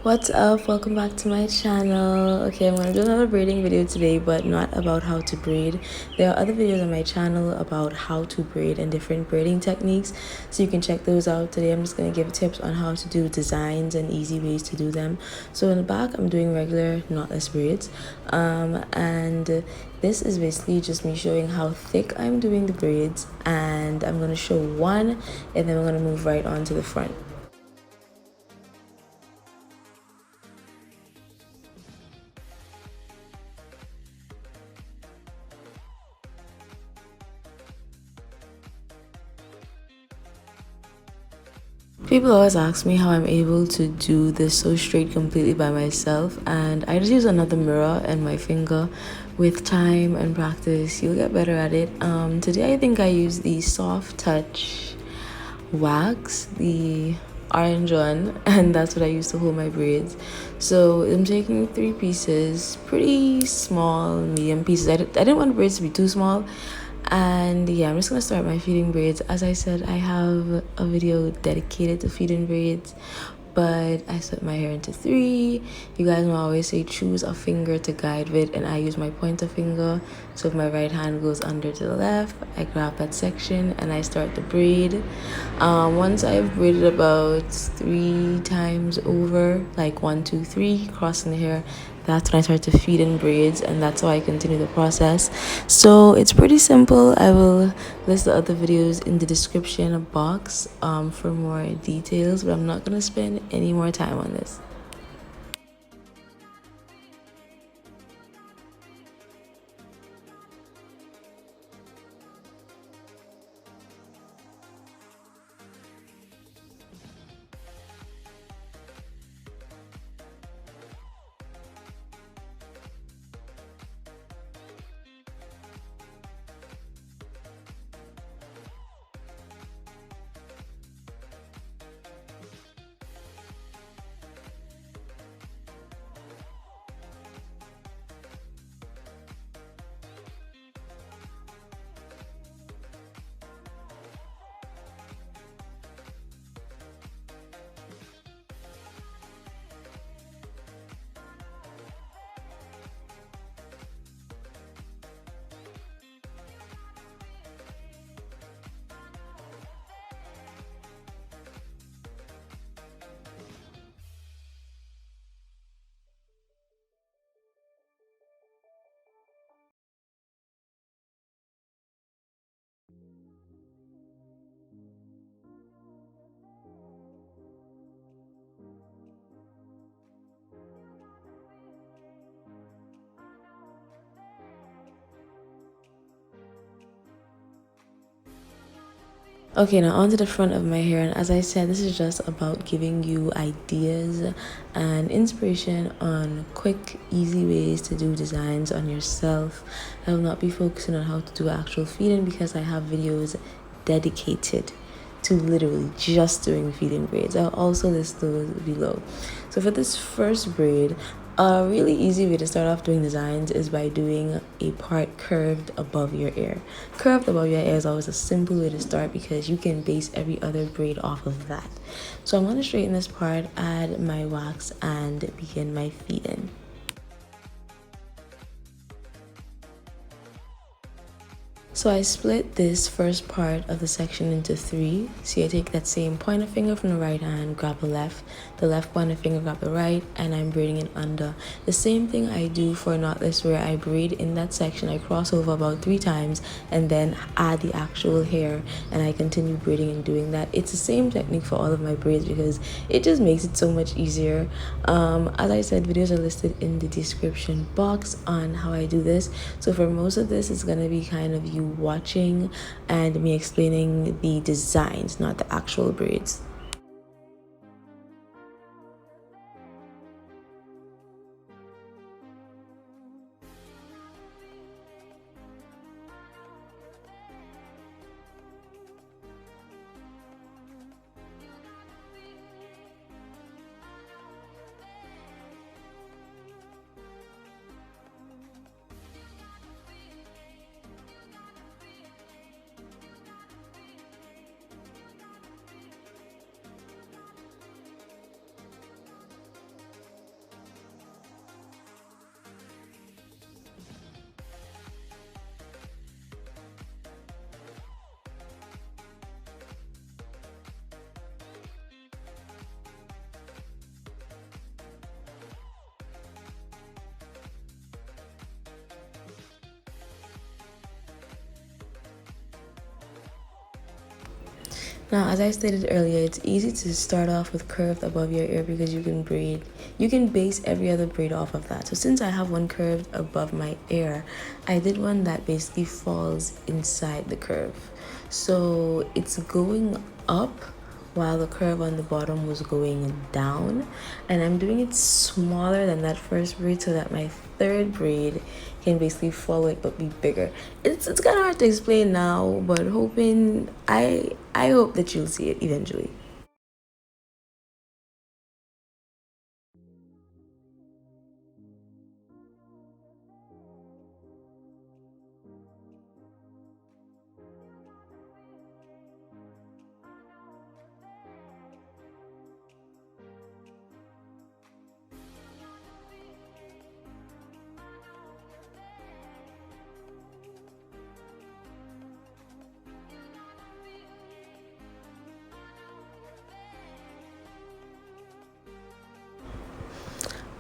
What's up? Welcome back to my channel. Okay, I'm gonna do another braiding video today, but not about how to braid. There are other videos on my channel about how to braid and different braiding techniques, so you can check those out. Today I'm just gonna give tips on how to do designs and easy ways to do them. So in the back I'm doing regular knotless braids, and this is basically just me showing how thick I'm doing the braids, and I'm gonna show one and then we're gonna move right on to the front. People always ask me how I'm able to do this so straight completely by myself, and I just use another mirror and my finger. With time and practice, you'll get better at it. Today I think I used the soft touch wax, the orange one, and that's what I use to hold my braids. So I'm taking 3 pieces, pretty small, medium pieces. I didn't want the braids to be too small. And yeah, I'm just gonna start my feeding braids. As I said, I have a video dedicated to feeding braids, but I split my hair into 3. You guys know I always say choose a finger to guide with, and I use my pointer finger. So if my right hand goes under to the left, I grab that section and I start the braid. Once I've braided about 3 times over, like 1 2 3, crossing the hair, that's when I start to feed in braids, and that's how I continue the process. So it's pretty simple. I will list the other videos in the description box for more details, but I'm not going to spend any more time on this. Okay, now onto the front of my hair, and as I said, this is just about giving you ideas and inspiration on quick, easy ways to do designs on yourself. I will not be focusing on how to do actual feeding because I have videos dedicated to literally just doing feeding braids. I'll also list those below. So for this first braid, a really easy way to start off doing designs is by doing a part curved above your ear. Curved above your ear is always a simple way to start because you can base every other braid off of that. So I'm going to straighten this part, add my wax, and begin my feeding. So I split this first part of the section into 3. See, I take that same pointer finger from the right hand, grab the left pointer finger, grab the right, and I'm braiding it under. The same thing I do for knotless, where I braid in that section, I cross over about 3 times and then add the actual hair, and I continue braiding and doing that. It's the same technique for all of my braids because it just makes it so much easier. As I said, videos are listed in the description box on how I do this. So for most of this, it's gonna be kind of you watching and me explaining the designs, not the actual braids. Now, as I stated earlier, it's easy to start off with curved above your ear because you can base every other braid off of that. So since I have one curved above my ear, I did one that basically falls inside the curve. So it's going up while the curve on the bottom was going down, and I'm doing it smaller than that first braid so that my third braid can basically follow it but be bigger. It's kind of hard to explain now, but I hope that you'll see it eventually.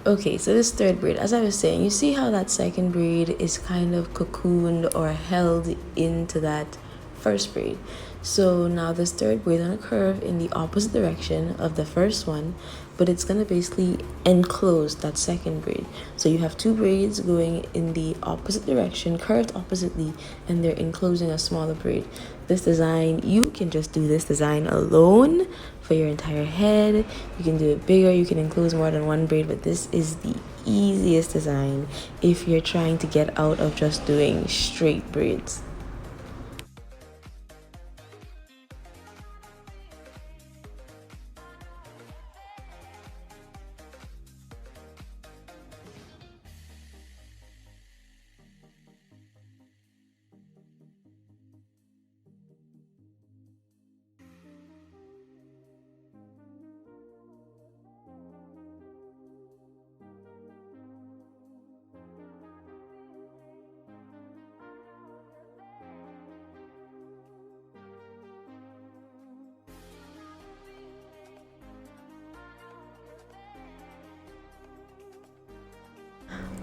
Okay, so this third braid, as I was saying, you see how that second braid is kind of cocooned or held into that first braid. So now this third braid is gonna curve in the opposite direction of the first one, but it's gonna basically enclose that second braid. So you have two braids going in the opposite direction, curved oppositely, and they're enclosing a smaller braid. This design, you can just do this design alone for your entire head. You can do it bigger, you can enclose more than one braid, but this is the easiest design if you're trying to get out of just doing straight braids.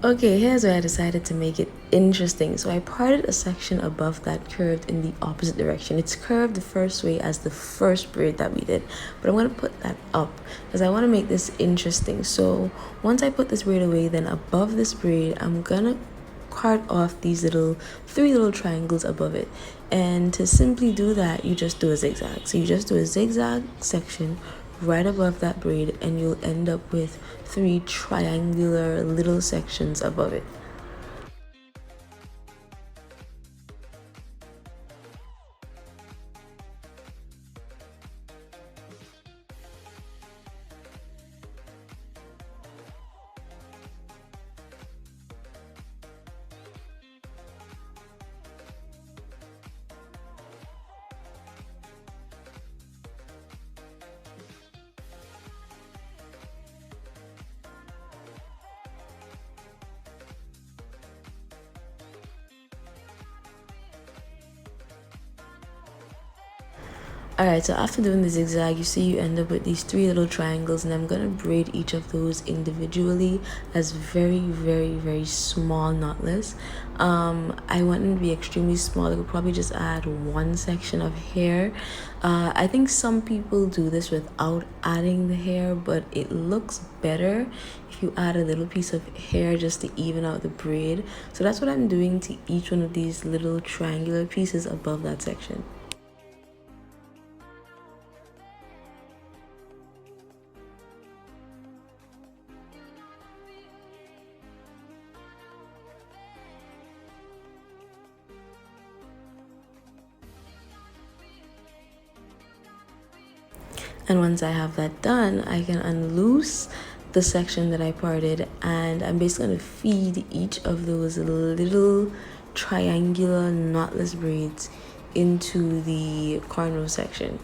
Okay, here's where I decided to make it interesting. So I parted a section above that curved in the opposite direction. It's curved the first way as the first braid that we did, but I'm going to put that up because I want to make this interesting. So once I put this braid away, then above this braid, I'm going to cart off these three little triangles above it. And to simply do that, you just do a zigzag. So you just do a zigzag section right above that braid, and you'll end up with three triangular little sections above it. Alright, so after doing the zigzag, you see you end up with these three little triangles, and I'm going to braid each of those individually as very, very, very small knotless. I want them to be extremely small. I could probably just add one section of hair. I think some people do this without adding the hair, but it looks better if you add a little piece of hair just to even out the braid. So that's what I'm doing to each one of these little triangular pieces above that section. And once I have that done, I can unloose the section that I parted, and I'm basically going to feed each of those little triangular knotless braids into the cornrow section.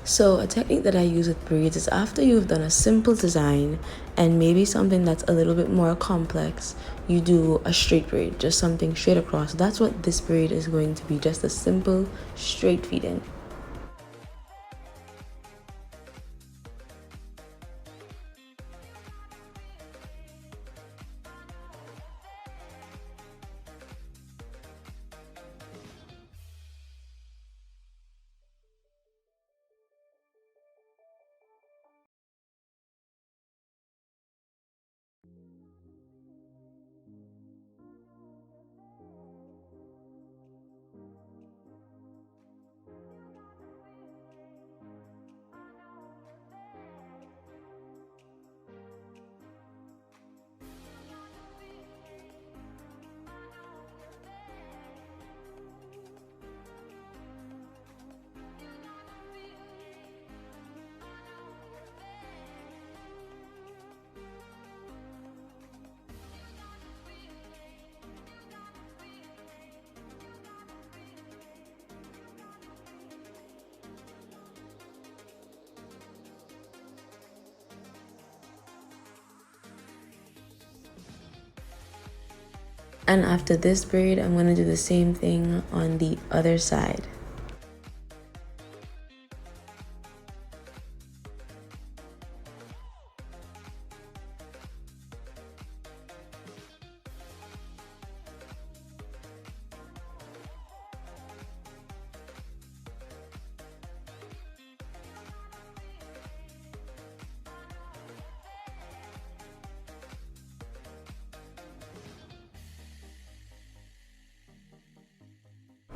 So a technique that I use with braids is after you've done a simple design and maybe something that's a little bit more complex, you do a straight braid, just something straight across. That's what this braid is going to be, just a simple straight feed in. And after this braid, I'm going to do the same thing on the other side.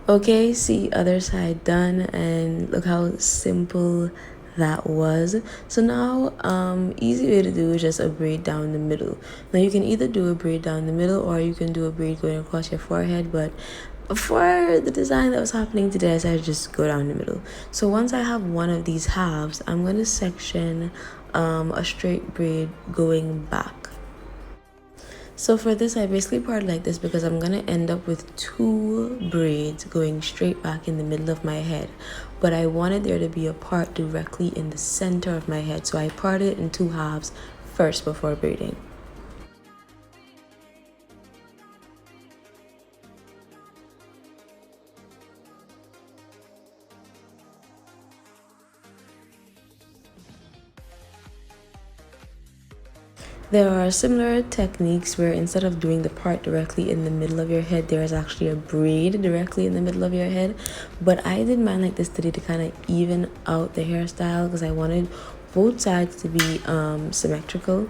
Okay, see, other side done, and look how simple that was. So now easy way to do is just a braid down the middle. Now you can either do a braid down the middle or you can do a braid going across your forehead, but for the design that was happening today, I decided to just go down the middle. So once I have one of these halves, I'm going to section a straight braid going back. So for this, I basically parted like this because I'm going to end up with two braids going straight back in the middle of my head. But I wanted there to be a part directly in the center of my head. So I parted it in two halves first before braiding. There are similar techniques where instead of doing the part directly in the middle of your head, there is actually a braid directly in the middle of your head. But I did mine like this today to kind of even out the hairstyle because I wanted both sides to be symmetrical.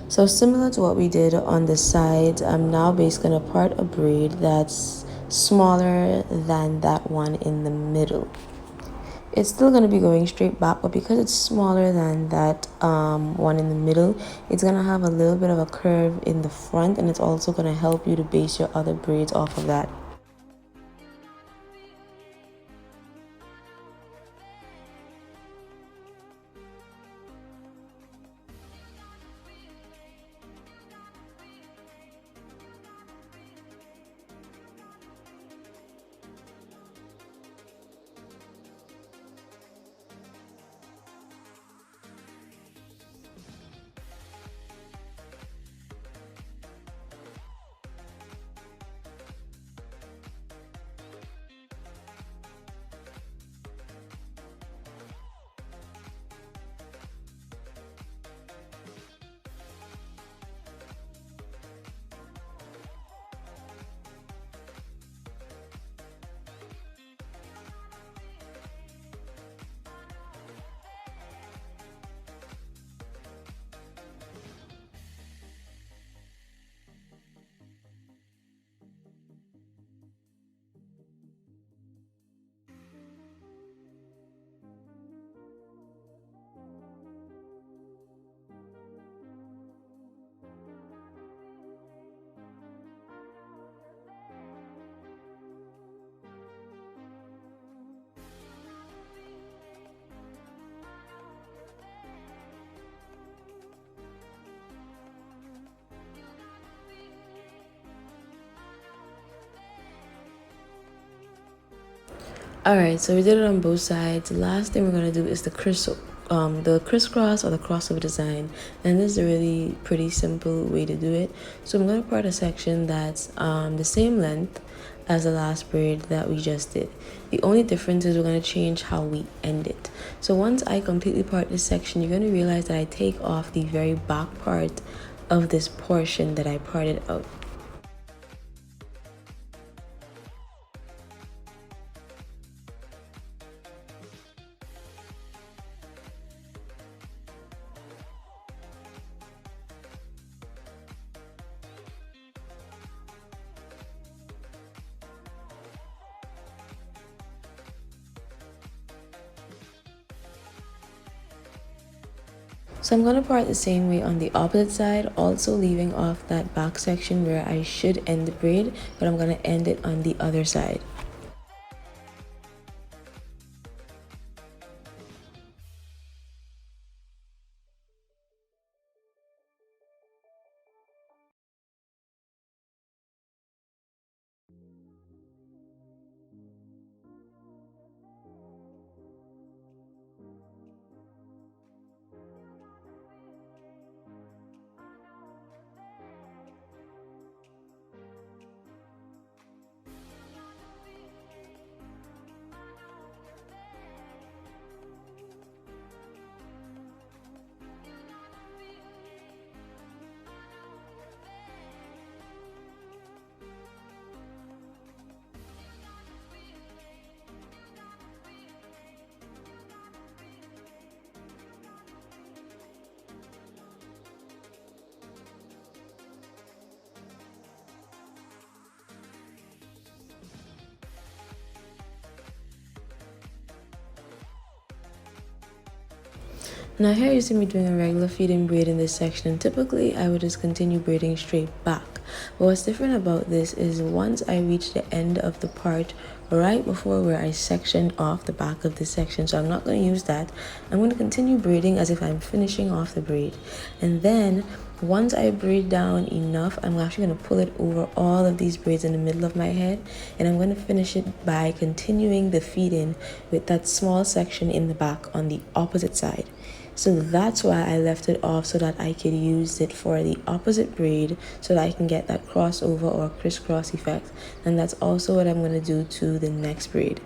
So similar to what we did on the sides, I'm now basically going to part a braid that's smaller than that one in the middle. It's still going to be going straight back, but because it's smaller than that one in the middle, it's going to have a little bit of a curve in the front, and it's also going to help you to base your other braids off of that. All right, so we did it on both sides. The last thing we're gonna do is the crisscross or the crossover design, and this is a really pretty simple way to do it. So I'm gonna part a section that's the same length as the last braid that we just did. The only difference is we're gonna change how we end it. So once I completely part this section, you're gonna realize that I take off the very back part of this portion that I parted out. So I'm going to part the same way on the opposite side, also leaving off that back section where I should end the braid, but I'm going to end it on the other side. Now here you see me doing a regular feeding braid in this section, and typically I would just continue braiding straight back. But what's different about this is once I reach the end of the part right before where I sectioned off the back of this section, so I'm not going to use that. I'm going to continue braiding as if I'm finishing off the braid. And then once I braid down enough, I'm actually going to pull it over all of these braids in the middle of my head, and I'm going to finish it by continuing the feeding with that small section in the back on the opposite side. So that's why I left it off, so that I could use it for the opposite braid so that I can get that crossover or crisscross effect. And that's also what I'm going to do to the next braid.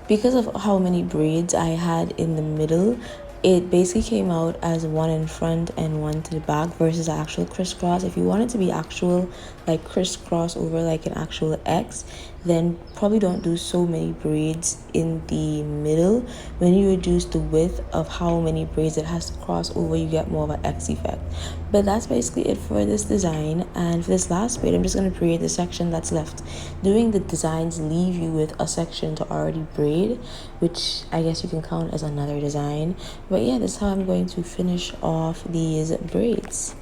Because of how many braids I had in the middle, it basically came out as one in front and one to the back versus the actual crisscross. If you want it to be actual, like crisscross over like an actual X, then probably don't do so many braids in the middle. When you reduce the width of how many braids it has to cross over, you get more of an X effect. But that's basically it for this design. And for this last braid, I'm just going to braid the section that's left. Doing the designs leave you with a section to already braid, which I guess you can count as another design. But yeah, this is how I'm going to finish off these braids.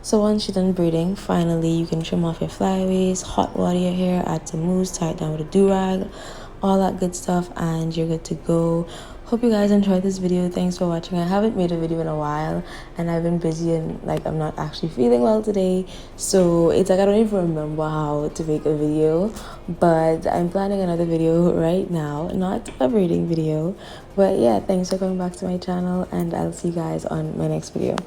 So once you're done braiding, finally you can trim off your flyaways, hot water your hair, add some mousse, tie it down with a do-rag, all that good stuff, and you're good to go. Hope you guys enjoyed this video. Thanks for watching. I haven't made a video in a while, and I've been busy and like I'm not actually feeling well today, so it's like I don't even remember how to make a video. But I'm planning another video right now, not a braiding video. But yeah, thanks for coming back to my channel, and I'll see you guys on my next video.